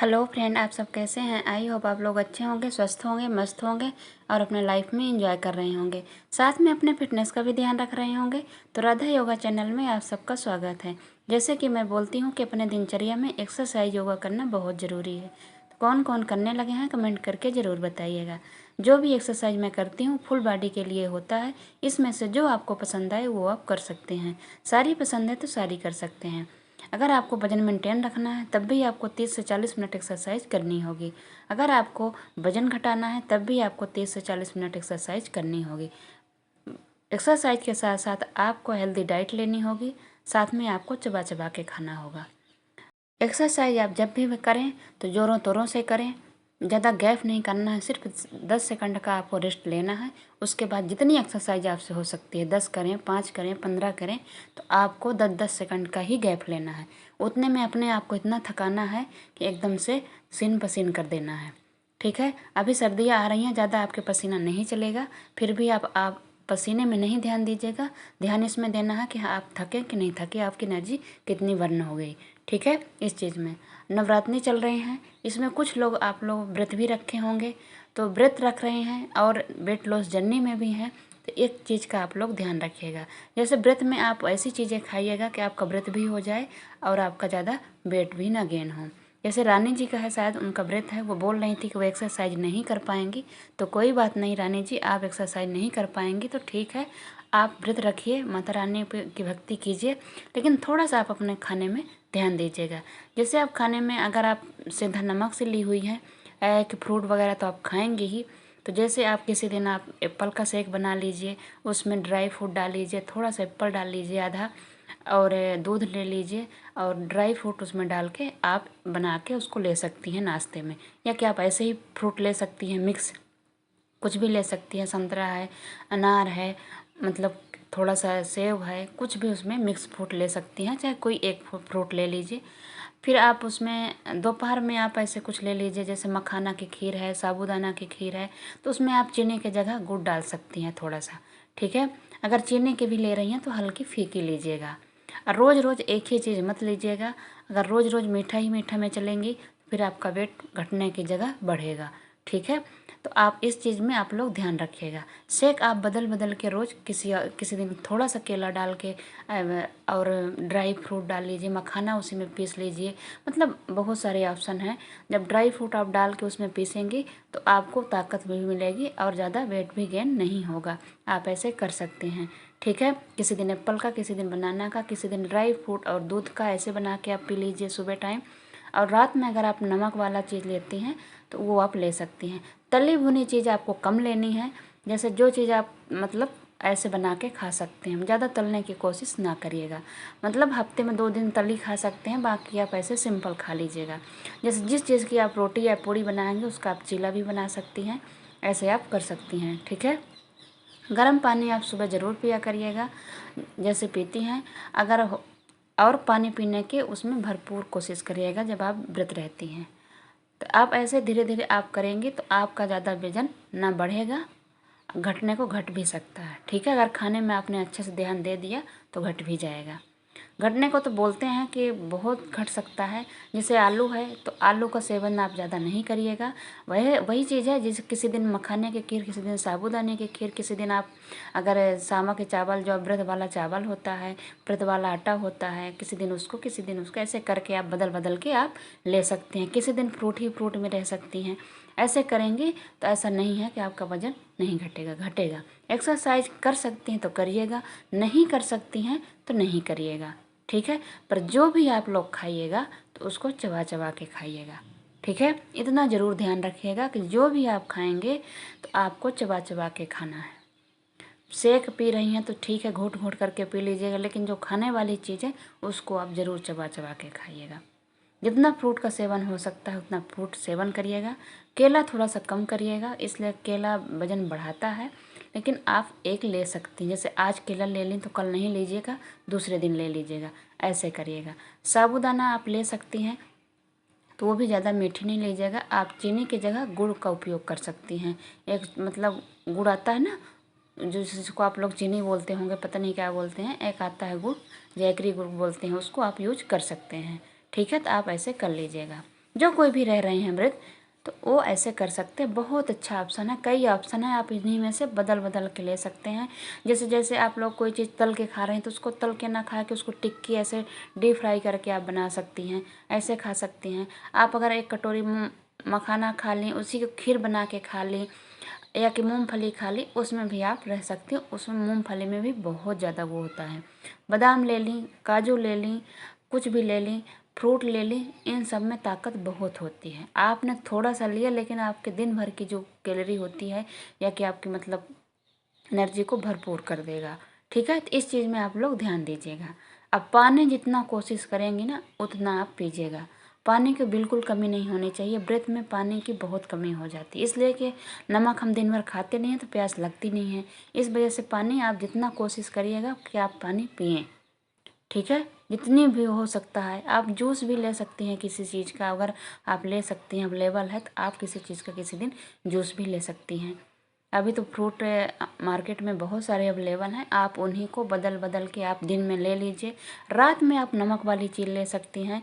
Hello friend, आप सब कैसे हैं। आई होप आप लोग अच्छे होंगे, स्वस्थ होंगे, मस्त होंगे और अपने लाइफ में एंजॉय कर रहे होंगे, साथ में अपने फिटनेस का भी ध्यान रख रहे होंगे। तो राधा योगा चैनल में आप सबका स्वागत है। जैसे कि मैं बोलती हूँ कि अपने दिनचर्या में एक्सरसाइज योगा करना बहुत ज़रूरी है। तो कौन कौन करने लगे हैं कमेंट करके ज़रूर बताइएगा। जो भी एक्सरसाइज मैं करती हूँ फुल बॉडी के लिए होता है। इसमें से जो आपको पसंद आए वो आप कर सकते हैं। सारी पसंद है तो सारी कर सकते हैं। अगर आपको वजन मेंटेन रखना है तब भी आपको 30 से 40 मिनट एक्सरसाइज करनी होगी। अगर आपको वजन घटाना है तब भी आपको 30 से 40 मिनट एक्सरसाइज करनी होगी। एक्सरसाइज के साथ साथ आपको हेल्दी डाइट लेनी होगी, साथ में आपको चबा चबा के खाना होगा। एक्सरसाइज आप जब भी करें तो ज़ोरों तोरों से करें, ज़्यादा गैप नहीं करना है। सिर्फ 10 सेकंड का आपको रेस्ट लेना है। उसके बाद जितनी एक्सरसाइज आपसे हो सकती है 10 करें, 5 करें, 15 करें, तो आपको 10-10 सेकंड का ही गैप लेना है। उतने में अपने आप को इतना थकाना है कि एकदम से सीन पसीन कर देना है। ठीक है, अभी सर्दियाँ आ रही हैं, ज़्यादा आपके पसीना नहीं चलेगा, फिर भी आप पसीने में नहीं ध्यान दीजिएगा। ध्यान इसमें देना है कि हाँ आप थके कि नहीं थके, आपकी एनर्जी कितनी बर्न हो गई। ठीक है, इस चीज़ में नवरात्रि चल रहे हैं, इसमें कुछ लोग आप लोग व्रत भी रखे होंगे। तो व्रत रख रहे हैं और वेट लॉस जर्नी में भी हैं, तो एक चीज़ का आप लोग ध्यान रखिएगा। जैसे व्रत में आप ऐसी चीज़ें खाइएगा कि आपका व्रत भी हो जाए और आपका ज़्यादा वेट भी ना गेन हो। जैसे रानी जी का है, शायद उनका व्रत है, वो बोल रही थी कि वो एक्सरसाइज नहीं कर पाएंगी। तो कोई बात नहीं रानी जी, आप एक्सरसाइज नहीं कर पाएंगी तो ठीक है, आप व्रत रखिए, माता रानी की भक्ति कीजिए, लेकिन थोड़ा सा आप अपने खाने में ध्यान दीजिएगा। जैसे आप खाने में अगर आप सीधा नमक से ली हुई हैं कि फ्रूट वगैरह तो आप खाएंगे ही। तो जैसे आप किसी दिन आप एप्पल का शेक बना लीजिए, उसमें ड्राई फ्रूट डाल लीजिए, थोड़ा सा एप्पल डाल लीजिए आधा, और दूध ले लीजिए और ड्राई फ्रूट उसमें डाल के आप बना के उसको ले सकती हैं नाश्ते में। या कि आप ऐसे ही फ्रूट ले सकती हैं मिक्स, कुछ भी ले सकती हैं, संतरा है, अनार है, मतलब थोड़ा सा सेब है, कुछ भी उसमें मिक्स फ्रूट ले सकती हैं, चाहे कोई एक फ्रूट ले लीजिए। फिर आप उसमें दोपहर में आप ऐसे कुछ ले लीजिए, जैसे मखाना की खीर है, साबूदाना की खीर है, तो उसमें आप चीनी की जगह गुड़ डाल सकती हैं थोड़ा सा। ठीक है, अगर चीनी की भी ले रही हैं तो हल्की फीकी लीजिएगा। और रोज़ रोज़ एक ही चीज़ मत लीजिएगा। अगर रोज़ रोज़ मीठा ही मीठा में चलेंगी तो फिर आपका वेट घटने की जगह बढ़ेगा। ठीक है, तो आप इस चीज़ में आप लोग ध्यान रखिएगा। शेक आप बदल बदल के रोज़ किसी दिन थोड़ा सा केला डाल के और ड्राई फ्रूट डाल लीजिए, मखाना उसी में पीस लीजिए, मतलब बहुत सारे ऑप्शन हैं। जब ड्राई फ्रूट आप डाल के उसमें पीसेंगी तो आपको ताकत भी मिलेगी और ज़्यादा वेट भी गेन नहीं होगा। आप ऐसे कर सकते हैं। ठीक है, किसी दिन एप्पल का, किसी दिन बनाना का, किसी दिन ड्राई फ्रूट और दूध का ऐसे बना के आप पी लीजिए सुबह टाइम। और रात में अगर आप नमक वाला चीज़ लेती हैं तो वो आप ले सकती हैं। तली भुनी चीज़ आपको कम लेनी है। जैसे जो चीज़ आप मतलब ऐसे बना के खा सकते हैं, ज़्यादा तलने की कोशिश ना करिएगा। मतलब हफ्ते में 2 दिन तली खा सकते हैं, बाकी आप ऐसे सिंपल खा लीजिएगा। जैसे जिस चीज़ की आप रोटी या पूड़ी बनाएंगे उसका आप चीला भी बना सकती हैं, ऐसे आप कर सकती हैं। ठीक है, गर्म पानी आप सुबह ज़रूर पिया करिएगा जैसे पीती हैं। और पानी पीने की उसमें भरपूर कोशिश करिएगा जब आप व्रत रहती हैं। तो आप ऐसे धीरे धीरे आप करेंगे तो आपका ज़्यादा वजन ना बढ़ेगा, घटने को घट भी सकता है। ठीक है, अगर खाने में आपने अच्छे से ध्यान दे दिया तो घट भी जाएगा। घटने को तो बोलते हैं कि बहुत घट सकता है। जैसे आलू है तो आलू का सेवन आप ज़्यादा नहीं करिएगा। वह वही चीज़ है जैसे किसी दिन मखाने की खीर, किसी दिन साबूदाने की खीर, किसी दिन आप अगर सामा के चावल जो व्रत वाला चावल होता है, व्रत वाला आटा होता है, किसी दिन उसको किसी दिन उसको, ऐसे करके आप बदल बदल के आप ले सकते हैं। किसी दिन फ्रूट ही फ्रूट में रह सकती हैं। ऐसे करेंगी तो ऐसा नहीं है कि आपका वजन नहीं घटेगा, घटेगा। एक्सरसाइज कर सकती हैं तो करिएगा, नहीं कर सकती हैं तो नहीं करिएगा। ठीक है, पर जो भी आप लोग खाइएगा तो उसको चबा चबा के खाइएगा। ठीक है, इतना ज़रूर ध्यान रखिएगा कि जो भी आप खाएंगे तो आपको चबा चबा के खाना है। शेक पी रही हैं तो ठीक है, घूट घूट करके पी लीजिएगा, लेकिन जो खाने वाली चीज़ है उसको आप ज़रूर चबा चबा के खाइएगा। जितना फ्रूट का सेवन हो सकता है उतना फ्रूट सेवन करिएगा। केला थोड़ा सा कम करिएगा, इसलिए केला वजन बढ़ाता है, लेकिन आप एक ले सकती हैं। जैसे आज केला ले लें तो कल नहीं लीजिएगा, दूसरे दिन ले लीजिएगा, ऐसे करिएगा। साबूदाना आप ले सकती हैं तो वो भी ज़्यादा मीठी नहीं लीजिएगा। आप चीनी की जगह गुड़ का उपयोग कर सकती हैं। एक मतलब गुड़ आता है ना, जो जिसको आप लोग चीनी बोलते होंगे, पता नहीं क्या बोलते हैं, एक आता है गुड़, जैगरी गुड़ बोलते हैं, उसको आप यूज कर सकते हैं। ठीक है, तो आप ऐसे कर लीजिएगा। जो कोई भी रह रहे हैं व्रत तो वो ऐसे कर सकते हैं। बहुत अच्छा ऑप्शन है, कई ऑप्शन है, आप इन्हीं में से बदल बदल के ले सकते हैं। जैसे जैसे आप लोग कोई चीज़ तल के खा रहे हैं तो उसको तल के ना खा के उसको टिक्की ऐसे डीप फ्राई करके आप बना सकती हैं, ऐसे खा सकती हैं। आप अगर एक कटोरी मखाना खा लें, उसी को खीर बना के खा लें, या कि मूंगफली खा ली, उसमें भी आप रह सकती हो। उसमें मूंगफली में भी बहुत ज़्यादा वो होता है। बादाम ले ली, काजू ले ली, कुछ भी ले ली, फ्रूट ले ली, इन सब में ताकत बहुत होती है। आपने थोड़ा सा लिया लेकिन आपके दिन भर की जो कैलोरी होती है या कि आपकी मतलब एनर्जी को भरपूर कर देगा। ठीक है, तो इस चीज़ में आप लोग ध्यान दीजिएगा। अब पानी जितना कोशिश करेंगी ना उतना आप पीजिएगा। पानी की बिल्कुल कमी नहीं होनी चाहिए। व्रत में पानी की बहुत कमी हो जाती है, इसलिए कि नमक हम दिन भर खाते नहीं हैं तो प्यास लगती नहीं है। इस वजह से पानी आप जितना कोशिश करिएगा कि आप पानी पिएं। ठीक है, जितनी भी हो सकता है। आप जूस भी ले सकती हैं किसी चीज़ का, अगर आप ले सकती हैं, अवेलेबल है तो आप किसी चीज़ का किसी दिन जूस भी ले सकती हैं। अभी तो फ्रूट मार्केट में बहुत सारे अवेलेबल हैं, आप उन्हीं को बदल बदल के आप दिन में ले लीजिए। रात में आप नमक वाली चीज़ ले सकती हैं।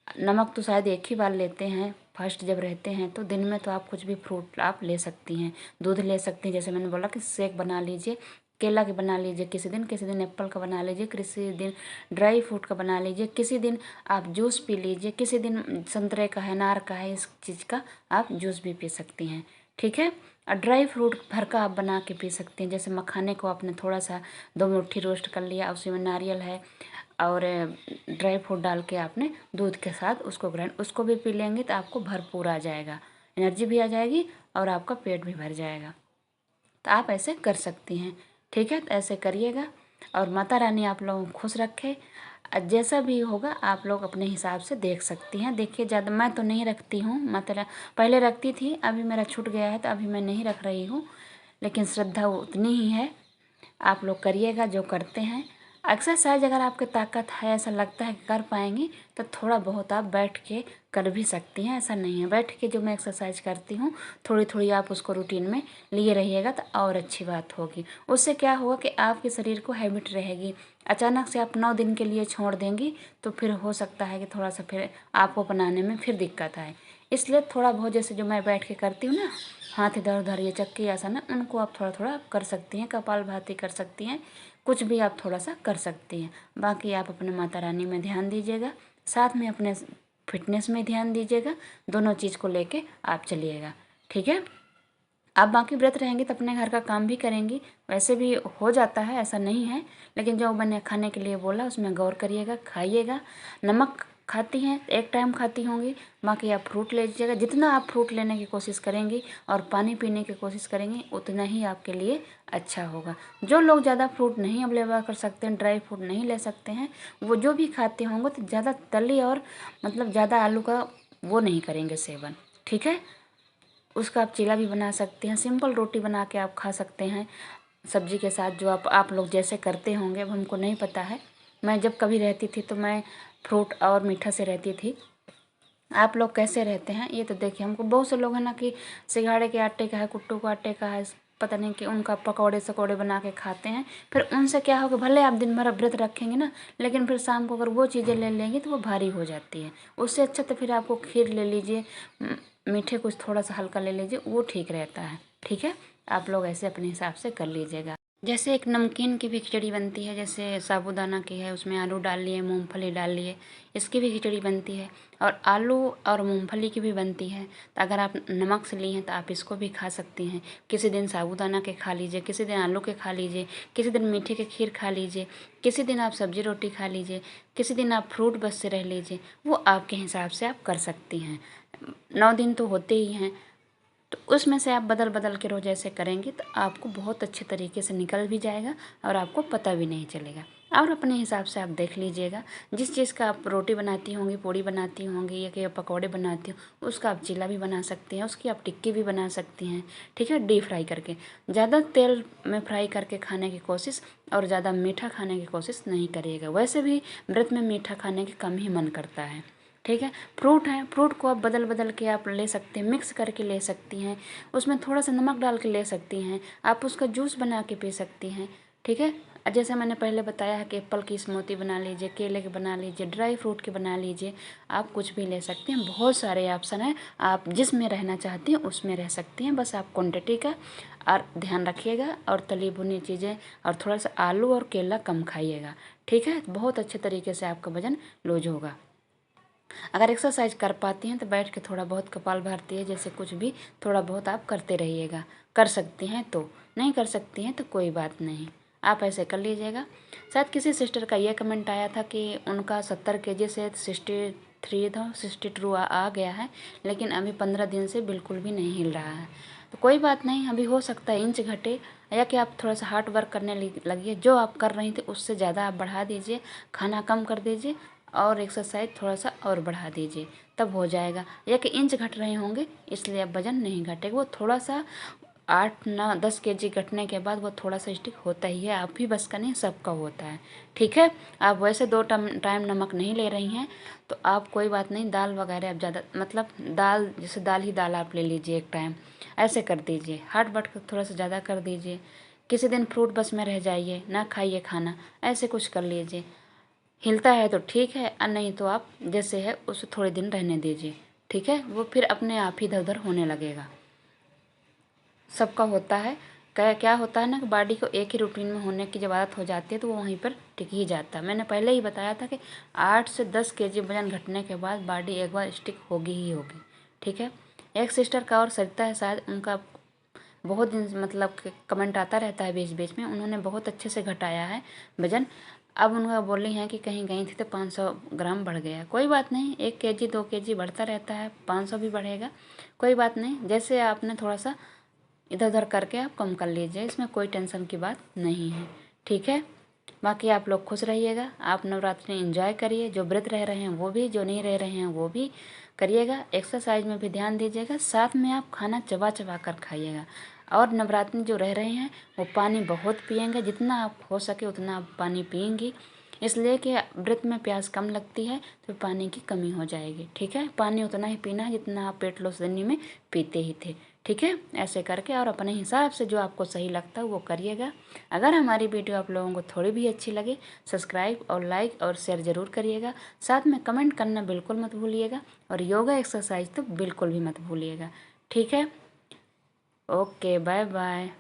नमक तो शायद एक ही बार लेते हैं फर्स्ट जब रहते हैं, तो दिन में तो आप कुछ भी फ्रूट आप ले सकती हैं। दूध ले सकती हैं, जैसे मैंने बोला कि शेक बना लीजिए, केला के बना लीजिए किसी दिन एप्पल का बना लीजिए, किसी दिन ड्राई फ्रूट का बना लीजिए, किसी दिन आप जूस पी लीजिए, किसी दिन संतरे का है, अनार का है, इस चीज़ का आप जूस भी पी सकती हैं। ठीक है, और ड्राई फ्रूट भर का आप बना के पी सकते हैं। जैसे मखाने को आपने थोड़ा सा 2 मुट्ठी रोस्ट कर लिया, उसी में नारियल है और ड्राई फ्रूट डाल के आपने दूध के साथ उसको ग्राइंड, उसको भी पी लेंगे तो आपको भरपूर आ जाएगा, एनर्जी भी आ जाएगी और आपका पेट भी भर जाएगा। तो आप ऐसे कर सकती हैं। ठीक है, तो ऐसे करिएगा और माता रानी आप लोगों को खुश रखे। जैसा भी होगा आप लोग अपने हिसाब से देख सकती हैं। देखिए, ज़्यादा मैं तो नहीं रखती हूँ, मतलब पहले रखती थी, अभी मेरा छूट गया है तो अभी मैं नहीं रख रही हूँ, लेकिन श्रद्धा उतनी ही है। आप लोग करिएगा जो करते हैं। एक्सरसाइज अगर आपके ताकत है, ऐसा लगता है कि कर पाएंगी, तो थोड़ा बहुत आप बैठ के कर भी सकती हैं। ऐसा नहीं है, बैठ के जो मैं एक्सरसाइज करती हूँ थोड़ी थोड़ी आप उसको रूटीन में लिए रहिएगा तो और अच्छी बात होगी। उससे क्या होगा कि आपके शरीर को हैबिट रहेगी। अचानक से आप 9 दिन के लिए छोड़ देंगी तो फिर हो सकता है कि थोड़ा सा फिर आपको बनाने में फिर दिक्कत आए। इसलिए थोड़ा बहुत, जैसे जो मैं बैठ के करती हूँ ना, हाथ इधर उधर ये चक्की आसन है, उनको आप थोड़ा थोड़ा कर सकती हैं। कपालभाति कर सकती हैं, कुछ भी आप थोड़ा सा कर सकती हैं। बाकी आप अपने माता रानी में ध्यान दीजिएगा, साथ में अपने फिटनेस में ध्यान दीजिएगा। दोनों चीज़ को लेके आप चलिएगा। ठीक है, आप बाकी व्रत रहेंगे तो अपने घर का काम भी करेंगी, वैसे भी हो जाता है, ऐसा नहीं है। लेकिन जो मैंने खाने के लिए बोला उसमें गौर करिएगा, खाइएगा। नमक खाती हैं, एक टाइम खाती होंगी, बाकी आप फ्रूट ले लीजिएगा। जितना आप फ्रूट लेने की कोशिश करेंगी और पानी पीने की कोशिश करेंगी उतना ही आपके लिए अच्छा होगा। जो लोग ज़्यादा फ्रूट नहीं अवेलेबल कर सकते हैं, ड्राई फ्रूट नहीं ले सकते हैं, वो जो भी खाते होंगे तो ज़्यादा तली और मतलब ज़्यादा आलू का वो नहीं करेंगे सेवन। ठीक है, उसका आप चीला भी बना सकते हैं, सिंपल रोटी बना के आप खा सकते हैं सब्जी के साथ, जो आप लोग जैसे करते होंगे। अब हमको नहीं पता है, मैं जब कभी रहती थी तो मैं फ्रूट और मीठा से रहती थी। आप लोग कैसे रहते हैं ये तो देखिए। हमको बहुत से लोग हैं ना कि सिंघाड़े के आटे का है, कुट्टू का आटे का है, पता नहीं कि उनका पकौड़े सकौड़े बना के खाते हैं। फिर उनसे क्या होगा, भले आप दिन भर व्रत रखेंगे ना, लेकिन फिर शाम को अगर वो चीज़ें ले लेंगे तो वो भारी हो जाती है। उससे अच्छा तो फिर आपको खीर ले लीजिए, मीठे कुछ थोड़ा सा हल्का ले लीजिए, वो ठीक रहता है। ठीक है, आप लोग ऐसे अपने हिसाब से कर लीजिएगा। जैसे एक नमकीन की भी खिचड़ी बनती है, जैसे साबूदाना की है, उसमें आलू डाल लिए, मूंगफली डाल लिए, इसकी भी खिचड़ी बनती है। और आलू और मूंगफली की भी बनती है। तो अगर आप नमक से ली हैं तो आप इसको भी खा सकती हैं। किसी दिन साबूदाना के खा लीजिए, किसी दिन आलू के खा लीजिए, किसी दिन मीठे के खीर खा लीजिए, किसी दिन आप सब्जी रोटी खा लीजिए, किसी दिन आप फ्रूट बस से रह लीजिए। वो आपके हिसाब से आप कर सकती हैं। 9 दिन तो होते ही हैं, तो उसमें से आप बदल बदल के रोज़ ऐसे करेंगे तो आपको बहुत अच्छे तरीके से निकल भी जाएगा और आपको पता भी नहीं चलेगा। और अपने हिसाब से आप देख लीजिएगा, जिस चीज़ का आप रोटी बनाती होंगी, पूड़ी बनाती होंगी या कि पकौड़े बनाती हो, उसका आप चीला भी बना सकती हैं, उसकी आप टिक्की भी बना सकती हैं। ठीक है, डीप फ्राई करके, ज़्यादा तेल में फ्राई करके खाने की कोशिश और ज़्यादा मीठा खाने की कोशिश नहीं करिएगा। वैसे भी व्रत में मीठा खाने की कम ही मन करता है। ठीक है, फ्रूट है, फ्रूट को आप बदल बदल के आप ले सकते हैं, मिक्स करके ले सकती हैं, उसमें थोड़ा सा नमक डाल के ले सकती हैं, आप उसका जूस बना के पी सकती हैं। ठीक है, और जैसे मैंने पहले बताया है कि एप्पल की स्मूदी बना लीजिए, केले के बना लीजिए, ड्राई फ्रूट के बना लीजिए, आप कुछ भी ले सकते हैं। बहुत सारे ऑप्शन हैं, आप जिसमें रहना चाहती हैं उसमें रह सकती हैं। बस आप क्वांटिटी का और ध्यान रखिएगा, और तली भुनी चीज़ें और थोड़ा सा आलू और केला कम खाइएगा, ठीक है। बहुत अच्छे तरीके से आपका वजन लूज होगा। अगर एक्सरसाइज कर पाती हैं तो बैठ के थोड़ा बहुत कपालभाति है जैसे कुछ भी थोड़ा बहुत आप करते रहिएगा। कर सकती हैं तो, नहीं कर सकती हैं तो कोई बात नहीं, आप ऐसे कर लीजिएगा। शायद किसी सिस्टर का ये कमेंट आया था कि उनका 70 kg से 63 था, 62 आ गया है, लेकिन अभी 15 दिन से बिल्कुल भी नहीं हिल रहा है। तो कोई बात नहीं, अभी हो सकता है इंच घटे, या कि आप थोड़ा सा हार्ड वर्क करने लगिए। जो आप कर रही थी उससे ज़्यादा आप बढ़ा दीजिए, खाना कम कर दीजिए और एक्सरसाइज थोड़ा सा और बढ़ा दीजिए, तब हो जाएगा। या कि इंच घट रहे होंगे इसलिए अब वजन नहीं घटेगा, वो थोड़ा सा 8-9-10 kg घटने के बाद वो थोड़ा सा स्टिक होता ही है। आप ही बस का नहीं, सबका होता है, ठीक है। आप वैसे 2 टाइम नमक नहीं ले रही हैं तो आप कोई बात नहीं, दाल वगैरह आप ज़्यादा मतलब दाल, जैसे दाल ही दाल आप ले लीजिए एक टाइम, ऐसे कर दीजिए। हार्ड वर्क थोड़ा सा ज़्यादा कर दीजिए। किसी दिन फ्रूट बस में रह जाइए, ना खाइए खाना, ऐसे कुछ कर लीजिए। हिलता है तो ठीक है, और नहीं तो आप जैसे है उसे थोड़े दिन रहने दीजिए, ठीक है। वो फिर अपने आप ही इधर उधर होने लगेगा। सबका होता है। क्या क्या होता है ना कि बॉडी को एक ही रूटीन में होने की जब आदत हो जाती है तो वो वहीं पर टिक ही जाता है। मैंने पहले ही बताया था कि 8 से 10 kg वजन घटने के बाद बॉडी एक बार स्टिक होगी ही होगी, ठीक है। एक सिस्टर का और सरिता है, शायद उनका बहुत दिन मतलब कमेंट आता रहता है बीच बीच में, उन्होंने बहुत अच्छे से घटाया है वजन। अब उनका बोली है कि कहीं गई थी तो 500 ग्राम बढ़ गया। कोई बात नहीं, 1 kg 2 kg बढ़ता रहता है, 500 भी बढ़ेगा, कोई बात नहीं। जैसे आपने थोड़ा सा इधर उधर करके आप कम कर लीजिए, इसमें कोई टेंशन की बात नहीं है, ठीक है। बाकी आप लोग खुश रहिएगा, आप नवरात्रि एंजॉय करिए। जो व्रत रह रहे हैं वो भी, जो नहीं रह रहे हैं वो भी करिएगा। एक्सरसाइज में भी ध्यान दीजिएगा, साथ में आप खाना चबा चबा कर खाइएगा। और नवरात्रि जो रह रहे हैं वो पानी बहुत पिएंगे, जितना आप हो सके उतना आप पानी पिएंगी, इसलिए कि व्रत में प्यास कम लगती है तो पानी की कमी हो जाएगी, ठीक है। पानी उतना ही पीना है जितना आप पेट लॉस देने में पीते ही थे, ठीक है। ऐसे करके और अपने हिसाब से जो आपको सही लगता है वो करिएगा। अगर हमारी वीडियो आप लोगों को थोड़ी भी अच्छी लगे, सब्सक्राइब और लाइक और शेयर ज़रूर करिएगा। साथ में कमेंट करना बिल्कुल मत भूलिएगा, और योगा एक्सरसाइज तो बिल्कुल भी मत भूलिएगा, ठीक है। Okay, bye bye.